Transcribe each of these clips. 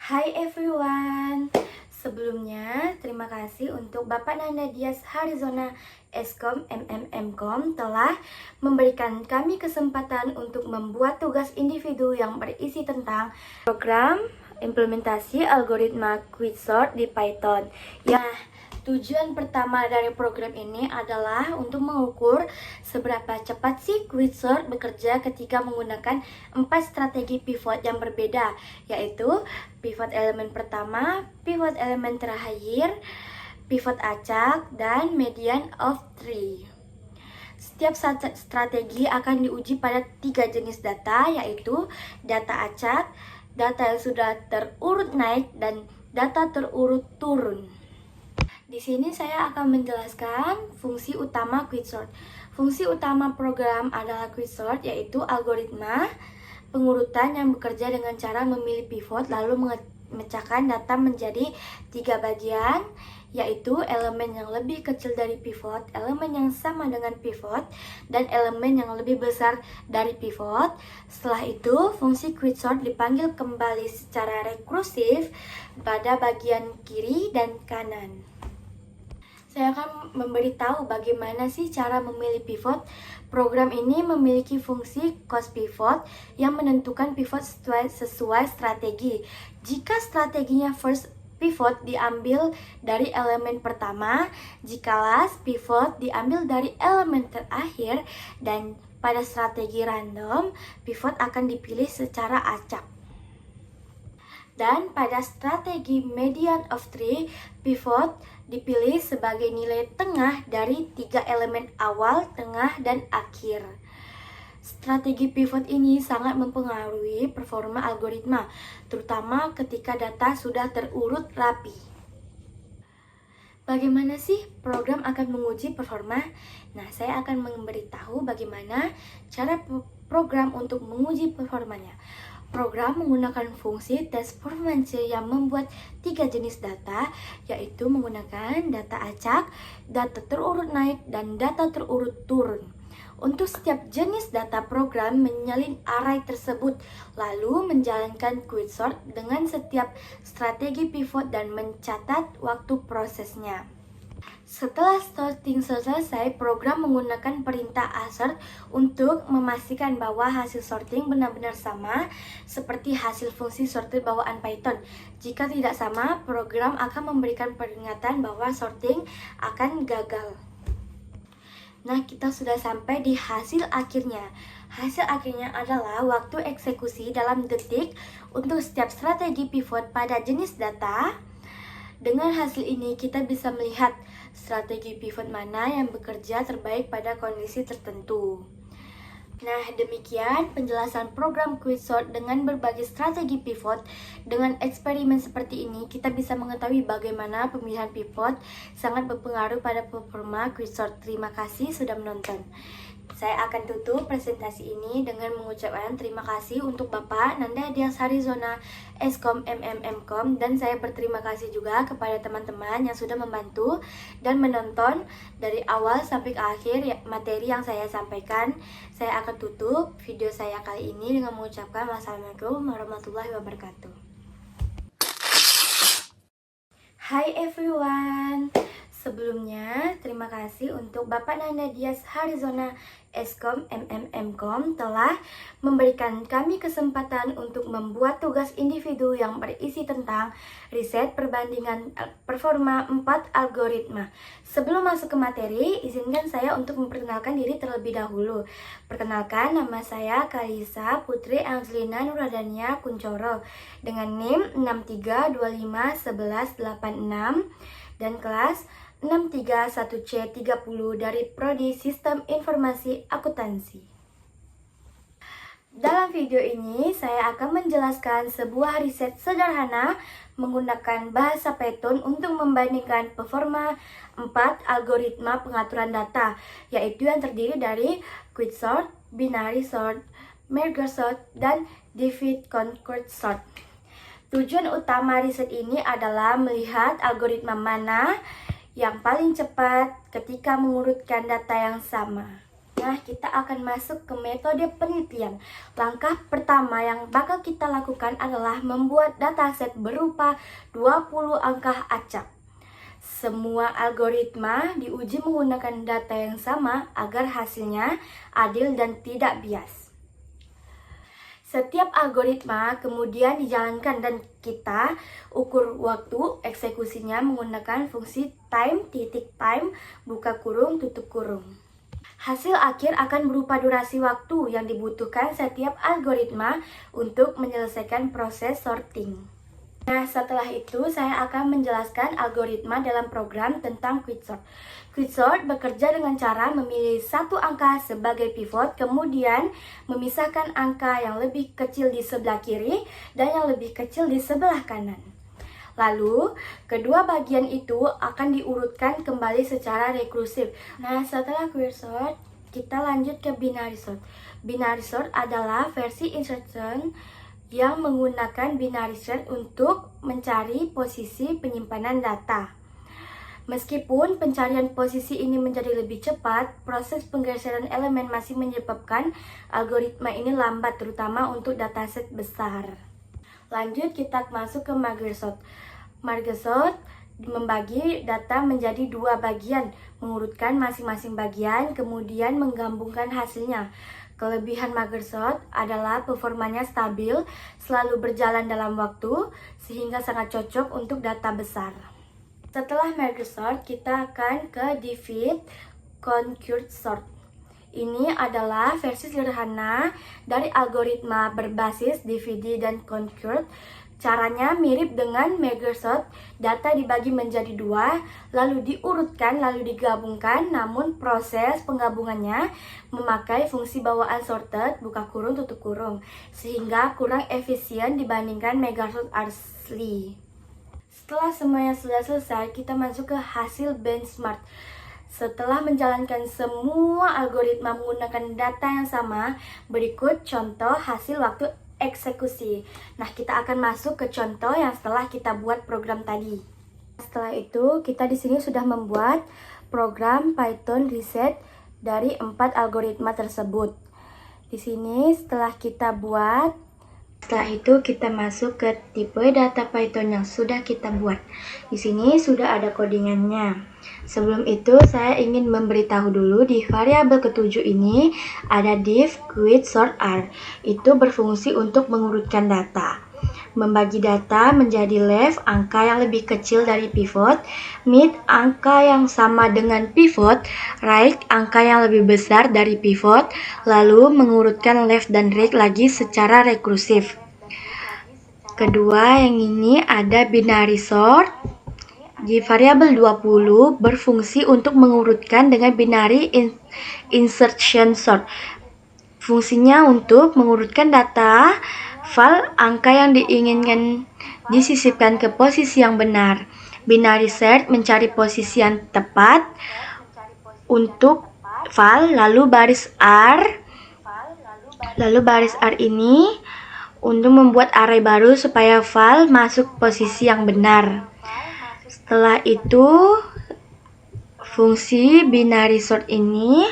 Hai everyone, sebelumnya terima kasih untuk Bapak Nanda Dias Harizona Eskom MMM.com telah memberikan kami kesempatan untuk membuat tugas individu yang berisi tentang program implementasi algoritma quicksort di Python. Tujuan pertama dari program ini adalah untuk mengukur seberapa cepat sih quicksort bekerja ketika menggunakan 4 strategi pivot yang berbeda, yaitu pivot elemen pertama, pivot elemen terakhir, pivot acak, dan median of tree. Setiap strategi akan diuji pada 3 jenis data, yaitu data acak, data yang sudah terurut naik, dan data terurut turun. Di sini saya akan menjelaskan fungsi utama quicksort. Fungsi utama program adalah quicksort, yaitu algoritma pengurutan yang bekerja dengan cara memilih pivot lalu memecahkan data menjadi 3 bagian, yaitu elemen yang lebih kecil dari pivot, elemen yang sama dengan pivot, dan elemen yang lebih besar dari pivot. Setelah itu, fungsi quicksort dipanggil kembali secara rekursif pada bagian kiri dan kanan. Saya akan memberitahu bagaimana sih cara memilih pivot. Program ini memiliki fungsi cosPivot yang menentukan pivot sesuai strategi. Jika strateginya first pivot diambil dari elemen pertama, jika last pivot diambil dari elemen terakhir, dan pada strategi random, pivot akan dipilih secara acak. Dan pada strategi median of tree, pivot dipilih sebagai nilai tengah dari 3 elemen awal, tengah, dan akhir. Strategi pivot ini sangat mempengaruhi performa algoritma, terutama ketika data sudah terurut rapi. Bagaimana sih program akan menguji performa? Nah, saya akan memberitahu bagaimana cara program untuk menguji performanya. Program menggunakan fungsi test performance yang membuat 3 jenis data, yaitu menggunakan data acak, data terurut naik, dan data terurut turun. Untuk setiap jenis data, program menyalin array tersebut, lalu menjalankan quicksort dengan setiap strategi pivot dan mencatat waktu prosesnya. Setelah sorting selesai, program menggunakan perintah assert untuk memastikan bahwa hasil sorting benar-benar sama seperti hasil fungsi sortir bawaan Python. Jika tidak sama, program akan memberikan peringatan bahwa sorting akan gagal. Nah, kita sudah sampai di hasil akhirnya. Hasil akhirnya adalah waktu eksekusi dalam detik untuk setiap strategi pivot pada jenis data. Dengan hasil ini, kita bisa melihat strategi pivot mana yang bekerja terbaik pada kondisi tertentu. Nah, demikian penjelasan program quicksort dengan berbagai strategi pivot. Dengan eksperimen seperti ini, kita bisa mengetahui bagaimana pemilihan pivot sangat berpengaruh pada performa quicksort. Terima kasih sudah menonton. Saya akan tutup presentasi ini dengan mengucapkan terima kasih untuk Bapak Nanda Dias Harizona Eskom MMM.com, dan saya berterima kasih juga kepada teman-teman yang sudah membantu dan menonton dari awal sampai ke akhir materi yang saya sampaikan. Saya akan tutup video saya kali ini dengan mengucapkan wassalamualaikum warahmatullahi wabarakatuh. Hai everyone, sebelumnya terima kasih untuk Bapak Nanda Dias Harizona Eskom MMM.com telah memberikan kami kesempatan untuk membuat tugas individu yang berisi tentang riset perbandingan performa 4 algoritma. Sebelum masuk ke materi, izinkan saya untuk memperkenalkan diri terlebih dahulu. Perkenalkan, nama saya Kalisa Putri Angelina Nuradania Kuncoro dengan NIM 63251186 dan kelas 631C30 dari Prodi Sistem Informasi Akuntansi. Dalam video ini, saya akan menjelaskan sebuah riset sederhana menggunakan bahasa Python untuk membandingkan performa 4 algoritma pengaturan data, yaitu yang terdiri dari quicksort, binary sort, merge sort, dan divide conquer sort. Tujuan utama riset ini adalah melihat algoritma mana yang paling cepat ketika mengurutkan data yang sama. Nah, kita akan masuk ke metode penelitian. Langkah pertama yang bakal kita lakukan adalah membuat dataset berupa 20 angka acak. Semua algoritma diuji menggunakan data yang sama agar hasilnya adil dan tidak bias. Setiap algoritma kemudian dijalankan dan kita ukur waktu eksekusinya menggunakan fungsi time buka kurung tutup kurung. Hasil akhir akan berupa durasi waktu yang dibutuhkan setiap algoritma untuk menyelesaikan proses sorting. Nah, setelah itu saya akan menjelaskan algoritma dalam program tentang quicksort. Quicksort bekerja dengan cara memilih satu angka sebagai pivot, kemudian memisahkan angka yang lebih kecil di sebelah kiri dan yang lebih kecil di sebelah kanan. Lalu, kedua bagian itu akan diurutkan kembali secara rekursif. Nah, setelah quicksort, kita lanjut ke binary sort. Binary sort adalah versi instruction yang menggunakan binary search untuk mencari posisi penyimpanan data. Meskipun pencarian posisi ini menjadi lebih cepat, proses penggeseran elemen masih menyebabkan algoritma ini lambat, terutama untuk dataset besar. Lanjut, kita masuk ke merge sort. Merge sort membagi data menjadi dua bagian, mengurutkan masing-masing bagian, kemudian menggabungkan hasilnya. Kelebihan merge sort adalah performanya stabil, selalu berjalan dalam waktu, sehingga sangat cocok untuk data besar. Setelah merge sort, kita akan ke divide conquered sort. Ini adalah versi sederhana dari algoritma berbasis divide dan conquered. Caranya mirip dengan merge sort, data dibagi menjadi dua, lalu diurutkan, lalu digabungkan, namun proses penggabungannya memakai fungsi bawaan sorted, buka kurung, tutup kurung, sehingga kurang efisien dibandingkan merge sort asli. Setelah semuanya sudah selesai, kita masuk ke hasil benchmark. Setelah menjalankan semua algoritma menggunakan data yang sama, berikut contoh hasil waktu eksekusi. Nah, kita akan masuk ke contoh yang setelah kita buat program tadi. Setelah itu, kita di sini sudah membuat program Python reset dari 4 algoritma tersebut. Di sini setelah kita buat, setelah itu kita masuk ke tipe data Python yang sudah kita buat. Di sini sudah ada codingannya. Sebelum itu, saya ingin memberitahu dulu di variabel ketujuh ini ada div quicksort_r. Itu berfungsi untuk mengurutkan data. Membagi data menjadi left, angka yang lebih kecil dari pivot, mid, angka yang sama dengan pivot, right, angka yang lebih besar dari pivot, lalu mengurutkan left dan right lagi secara rekursif. Kedua, yang ini ada binary sort. Di variabel 20 berfungsi untuk mengurutkan dengan binary insertion sort. Fungsinya untuk mengurutkan data file angka yang diinginkan disisipkan ke posisi yang benar. Binary search mencari posisi yang tepat untuk file, lalu baris R ini untuk membuat array baru supaya file masuk posisi yang benar. Setelah itu, fungsi binary sort ini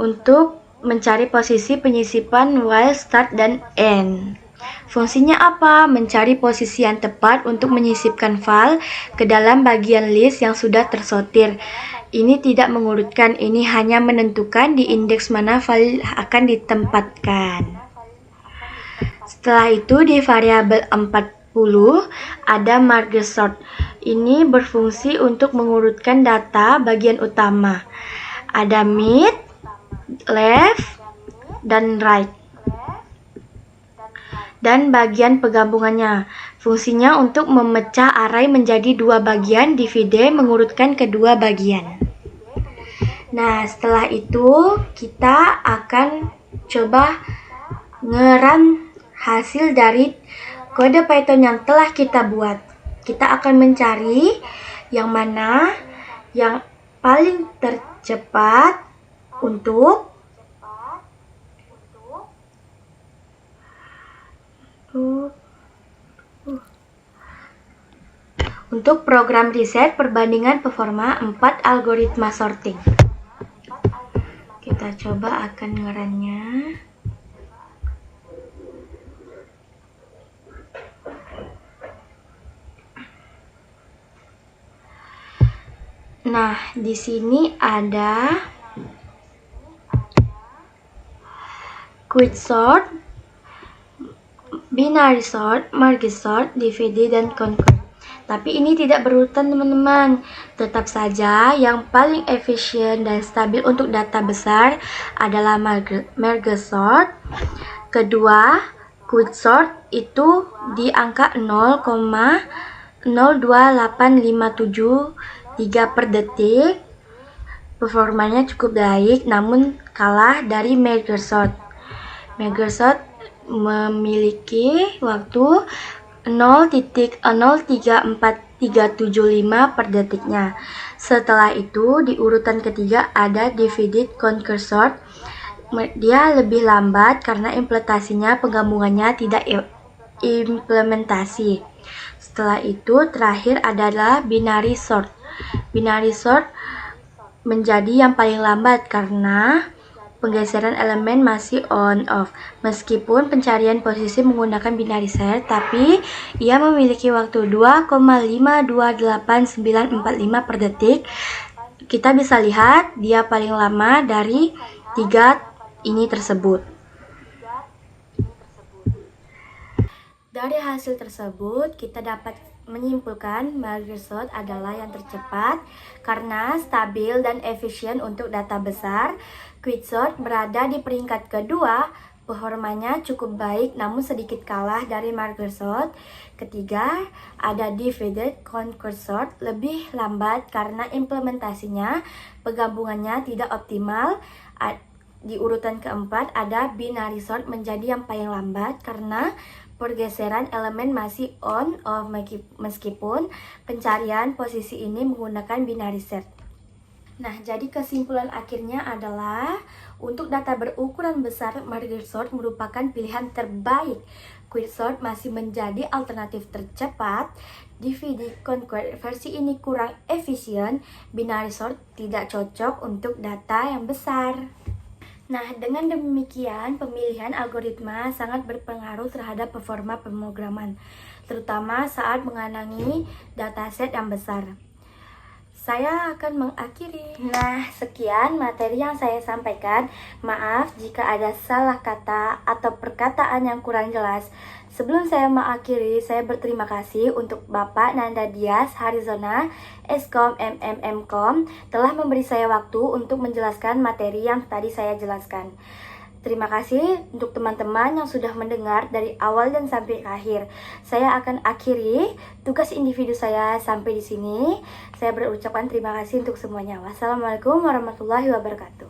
untuk mencari posisi penyisipan while, start, dan end. Fungsinya apa? Mencari posisi yang tepat untuk menyisipkan file ke dalam bagian list yang sudah tersortir. Ini tidak mengurutkan, ini hanya menentukan di indeks mana file akan ditempatkan. Setelah itu, di variabel 40 ada merge sort. Ini berfungsi untuk mengurutkan data bagian utama. Ada mid, left, dan right. Dan bagian penggabungannya. Fungsinya untuk memecah array menjadi dua bagian, divide mengurutkan kedua bagian. Nah, setelah itu kita akan coba ngerun hasil dari kode Python yang telah kita buat. Kita akan mencari yang mana yang paling tercepat untuk program riset perbandingan performa 4 algoritma sorting. Kita coba akan ngerannya. Nah, di sini ada quicksort, binary sort, merge sort, DVD, dan concord. Tapi ini tidak berurutan teman-teman. Tetap saja yang paling efisien dan stabil untuk data besar adalah merge sort. Kedua, quicksort itu di angka 0,02857 per detik. Performanya cukup baik, namun kalah dari merge sort. Merge sort memiliki waktu 0,034375 per detiknya. Setelah itu di urutan ketiga ada divided conquer sort. Dia lebih lambat karena implementasinya penggabungannya tidak implementasi. Setelah itu terakhir adalah binary sort. Binary sort menjadi yang paling lambat karena penggeseran elemen masih on off. Meskipun pencarian posisi menggunakan binary sort, tapi ia memiliki waktu 2,528945 per detik. Kita bisa lihat dia paling lama dari tiga ini tersebut. Dari hasil tersebut kita dapat menyimpulkan merge sort adalah yang tercepat karena stabil dan efisien untuk data besar. Quicksort berada di peringkat kedua, performanya cukup baik namun sedikit kalah dari merge sort. Ketiga, ada divided conquer sort, lebih lambat karena implementasinya penggabungannya tidak optimal. Di urutan keempat ada binary sort menjadi yang paling lambat karena pergeseran elemen masih on off meskipun pencarian posisi ini menggunakan binary sort. Nah, jadi kesimpulan akhirnya adalah untuk data berukuran besar, merge sort merupakan pilihan terbaik. Quicksort masih menjadi alternatif tercepat. DVD conquer versi ini kurang efisien. Binary sort tidak cocok untuk data yang besar. Nah, dengan demikian pemilihan algoritma sangat berpengaruh terhadap performa pemrograman, terutama saat mengenangi dataset yang besar. Saya akan mengakhiri. Nah, sekian materi yang saya sampaikan. Maaf jika ada salah kata atau perkataan yang kurang jelas. Sebelum saya mengakhiri, saya berterima kasih untuk Bapak Nanda Dias Harizona, Eskom MMMkom, telah memberi saya waktu untuk menjelaskan materi yang tadi saya jelaskan. Terima kasih untuk teman-teman yang sudah mendengar dari awal dan sampai akhir. Saya akan akhiri tugas individu saya sampai di sini. Saya berucapkan terima kasih untuk semuanya. Wassalamualaikum warahmatullahi wabarakatuh.